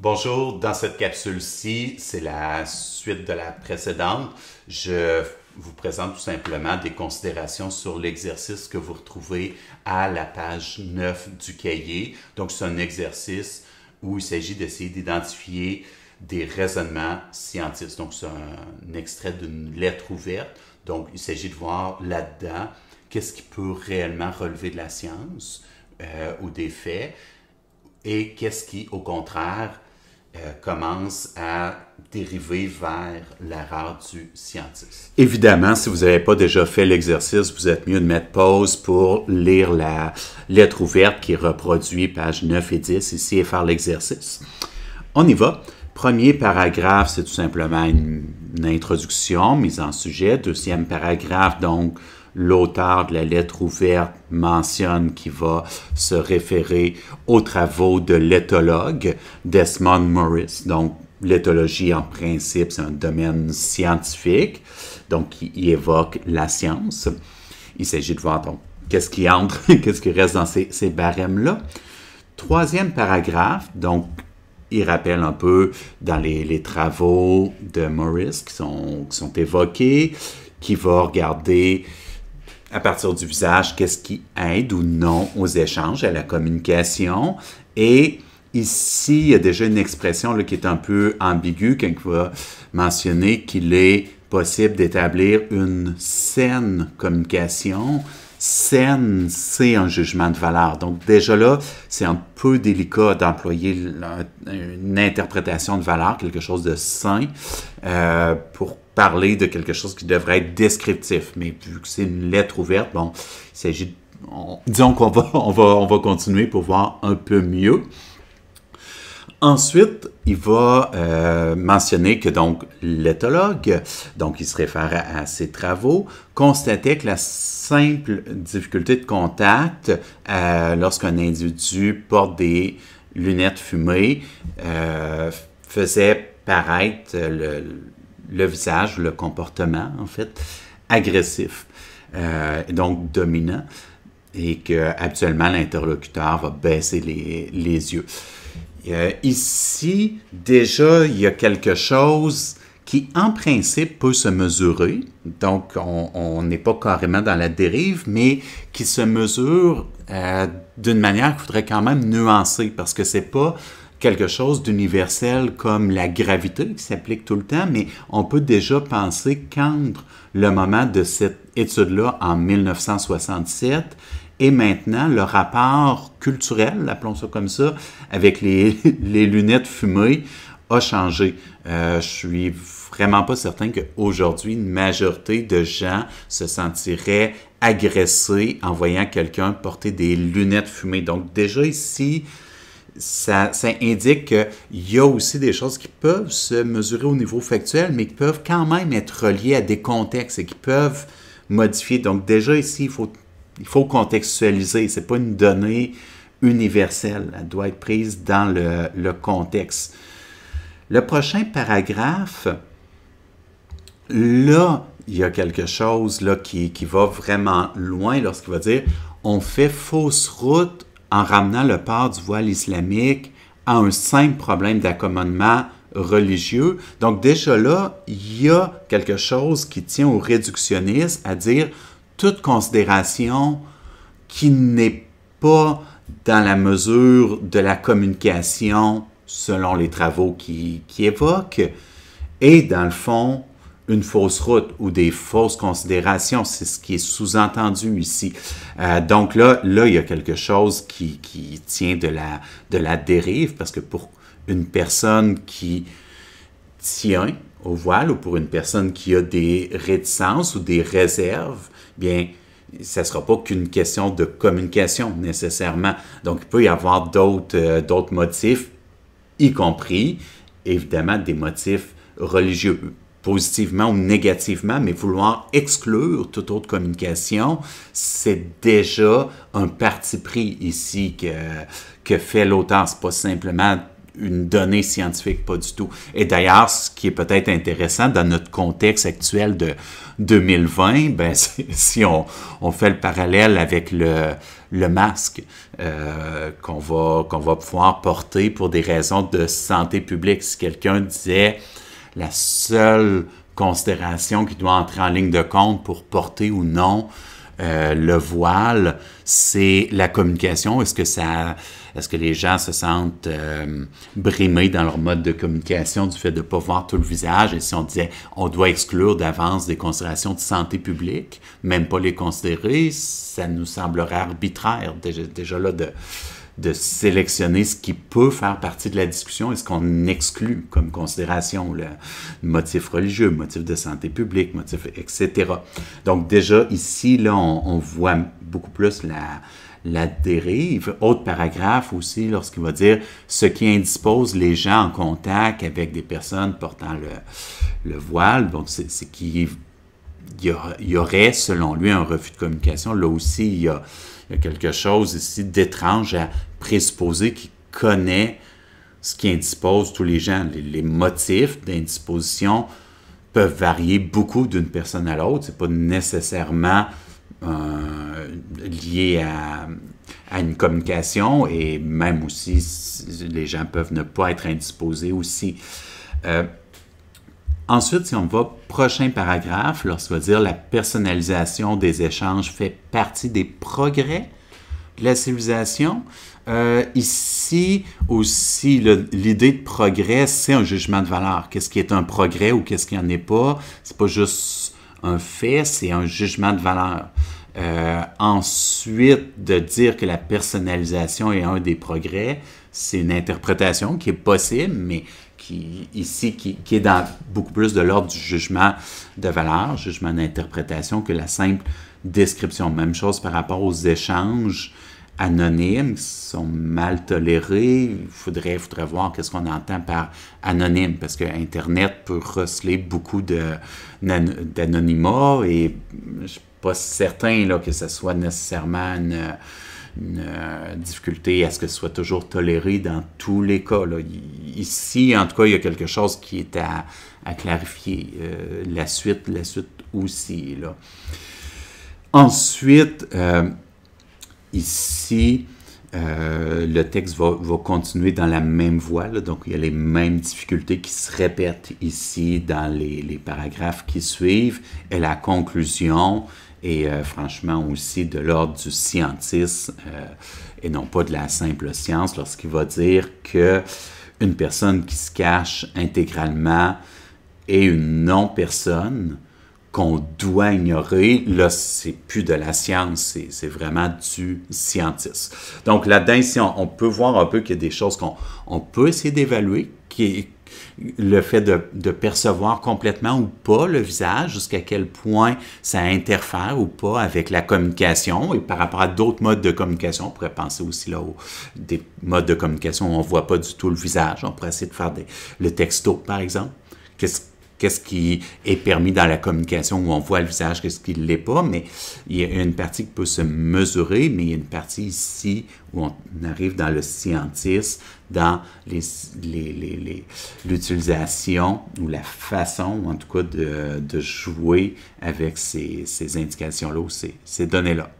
Bonjour, dans cette capsule-ci, c'est la suite de la précédente. Je vous présente tout simplement des considérations sur l'exercice que vous retrouvez à la page 9 du cahier. Donc, c'est un exercice où il s'agit d'essayer d'identifier des raisonnements scientifiques. Donc, c'est un extrait d'une lettre ouverte. Donc, il s'agit de voir là-dedans qu'est-ce qui peut réellement relever de la science ou des faits et qu'est-ce qui, au contraire, commence à dériver vers l'erreur du scientiste. Évidemment, si vous n'avez pas déjà fait l'exercice, vous êtes mieux de mettre pause pour lire la lettre ouverte qui reproduit pages 9 et 10 ici et faire l'exercice. On y va. Premier paragraphe, c'est tout simplement une introduction, mise en sujet. Deuxième paragraphe, donc, l'auteur de la lettre ouverte mentionne qu'il va se référer aux travaux de l'éthologue Desmond Morris. Donc, l'éthologie, en principe, c'est un domaine scientifique. Donc, il évoque la science. Il s'agit de voir, donc, qu'est-ce qui entre, qu'est-ce qui reste dans ces barèmes-là. Troisième paragraphe, donc, il rappelle un peu dans les travaux de Morris qui sont évoqués, qui va regarder à partir du visage, qu'est-ce qui aide ou non aux échanges, à la communication. Et ici, il y a déjà une expression là, qui est un peu ambiguë quand il va mentionner qu'il est possible d'établir une saine communication. Saine, c'est un jugement de valeur. Donc déjà là, c'est un peu délicat d'employer une interprétation de valeur, quelque chose de sain, pour parler de quelque chose qui devrait être descriptif. Mais vu que c'est une lettre ouverte, bon, il s'agit disons qu'on va continuer pour voir un peu mieux. Ensuite, il va mentionner que donc l'éthologue, donc il se réfère à ses travaux, constatait que la simple difficulté de contact lorsqu'un individu porte des lunettes fumées faisait paraître le visage, le comportement en fait, agressif, donc dominant, et que habituellement l'interlocuteur va baisser les yeux. Ici, déjà, il y a quelque chose qui, en principe, peut se mesurer. Donc, on n'est pas carrément dans la dérive, mais qui se mesure d'une manière qu'il faudrait quand même nuancer, parce que c'est pas quelque chose d'universel comme la gravité qui s'applique tout le temps, mais on peut déjà penser qu'entre le moment de cette étude-là en 1967 et maintenant, le rapport culturel, appelons ça comme ça, avec les lunettes fumées a changé. Je suis vraiment pas certain qu'aujourd'hui, une majorité de gens se sentiraient agressés en voyant quelqu'un porter des lunettes fumées. Donc déjà ici, ça indique qu'il y a aussi des choses qui peuvent se mesurer au niveau factuel, mais qui peuvent quand même être reliées à des contextes et qui peuvent modifier. Donc déjà ici, il faut contextualiser. Ce n'est pas une donnée universelle. Elle doit être prise dans le contexte. Le prochain paragraphe, là, il y a quelque chose là, qui va vraiment loin lorsqu'il va dire « On fait fausse route en ramenant le port du voile islamique à un simple problème d'accommodement religieux. » Donc déjà là, il y a quelque chose qui tient au réductionnisme, à dire toute considération qui n'est pas dans la mesure de la communication selon les travaux qui évoquent est dans le fond une fausse route ou des fausses considérations. C'est ce qui est sous-entendu ici. Donc là, il y a quelque chose qui tient de la dérive, parce que pour une personne qui tient au voile ou pour une personne qui a des réticences ou des réserves, bien, ça ne sera pas qu'une question de communication nécessairement. Donc, il peut y avoir d'autres motifs, y compris, évidemment, des motifs religieux, positivement ou négativement, mais vouloir exclure toute autre communication, c'est déjà un parti pris ici que fait l'auteur. Ce n'est pas simplement une donnée scientifique, pas du tout. Et d'ailleurs, ce qui est peut-être intéressant dans notre contexte actuel de 2020, ben, si on fait le parallèle avec le masque qu'on va pouvoir porter pour des raisons de santé publique. Si quelqu'un disait la seule considération qui doit entrer en ligne de compte pour porter ou non le voile, c'est la communication. Est-ce que les gens se sentent brimés dans leur mode de communication du fait de ne pas voir tout le visage? Et si on disait on doit exclure d'avance des considérations de santé publique, même pas les considérer, ça nous semblerait arbitraire déjà là de sélectionner ce qui peut faire partie de la discussion et ce qu'on exclut comme considération, le motif religieux, motif de santé publique, motif, etc. Donc déjà, ici, là, on voit beaucoup plus la dérive. Autre paragraphe aussi, lorsqu'il va dire « ce qui indispose les gens en contact avec des personnes portant le voile », donc c'est qu'il y aurait, selon lui, un refus de communication. Là aussi, il y a quelque chose ici d'étrange à présupposer qu'il connaît ce qui indispose tous les gens. Les motifs d'indisposition peuvent varier beaucoup d'une personne à l'autre. Ce n'est pas nécessairement lié à une communication, et même aussi, les gens peuvent ne pas être indisposés aussi. Ensuite, si on va prochain paragraphe, lorsqu'on va dire la personnalisation des échanges fait partie des progrès de la civilisation. Ici aussi, l'idée de progrès, c'est un jugement de valeur. Qu'est-ce qui est un progrès ou qu'est-ce qui n'en est pas? C'est pas juste un fait, c'est un jugement de valeur. Ensuite, de dire que la personnalisation est un des progrès, c'est une interprétation qui est possible, mais qui est dans beaucoup plus de l'ordre du jugement de valeur, jugement d'interprétation, que la simple description. Même chose par rapport aux échanges anonymes qui sont mal tolérés. Il faudrait voir qu'est-ce qu'on entend par anonyme, parce que Internet peut receler beaucoup d'anonymat, et je ne suis pas certain là, que ce soit nécessairement une difficulté à ce que ce soit toujours toléré dans tous les cas. Là. Ici, en tout cas, il y a quelque chose qui est à clarifier. La suite aussi. Là. Ensuite, ici, le texte va continuer dans la même voie. Là. Donc, il y a les mêmes difficultés qui se répètent ici dans les paragraphes qui suivent. Et la conclusion et franchement aussi de l'ordre du scientisme et non pas de la simple science, lorsqu'il va dire que une personne qui se cache intégralement est une non-personne qu'on doit ignorer. Là, c'est plus de la science, c'est vraiment du scientisme. Donc là-dedans, ici, on peut voir un peu qu'il y a des choses qu'on peut essayer d'évaluer, qui est le fait de percevoir complètement ou pas le visage, jusqu'à quel point ça interfère ou pas avec la communication. Et par rapport à d'autres modes de communication, on pourrait penser aussi là des modes de communication où on ne voit pas du tout le visage. On pourrait essayer de faire le texto, par exemple. Qu'est-ce qui est permis dans la communication où on voit le visage, qu'est-ce qui ne l'est pas, mais il y a une partie qui peut se mesurer, mais il y a une partie ici où on arrive dans le scientisme, dans l'utilisation ou la façon, en tout cas, de jouer avec ces indications-là ou ces données-là.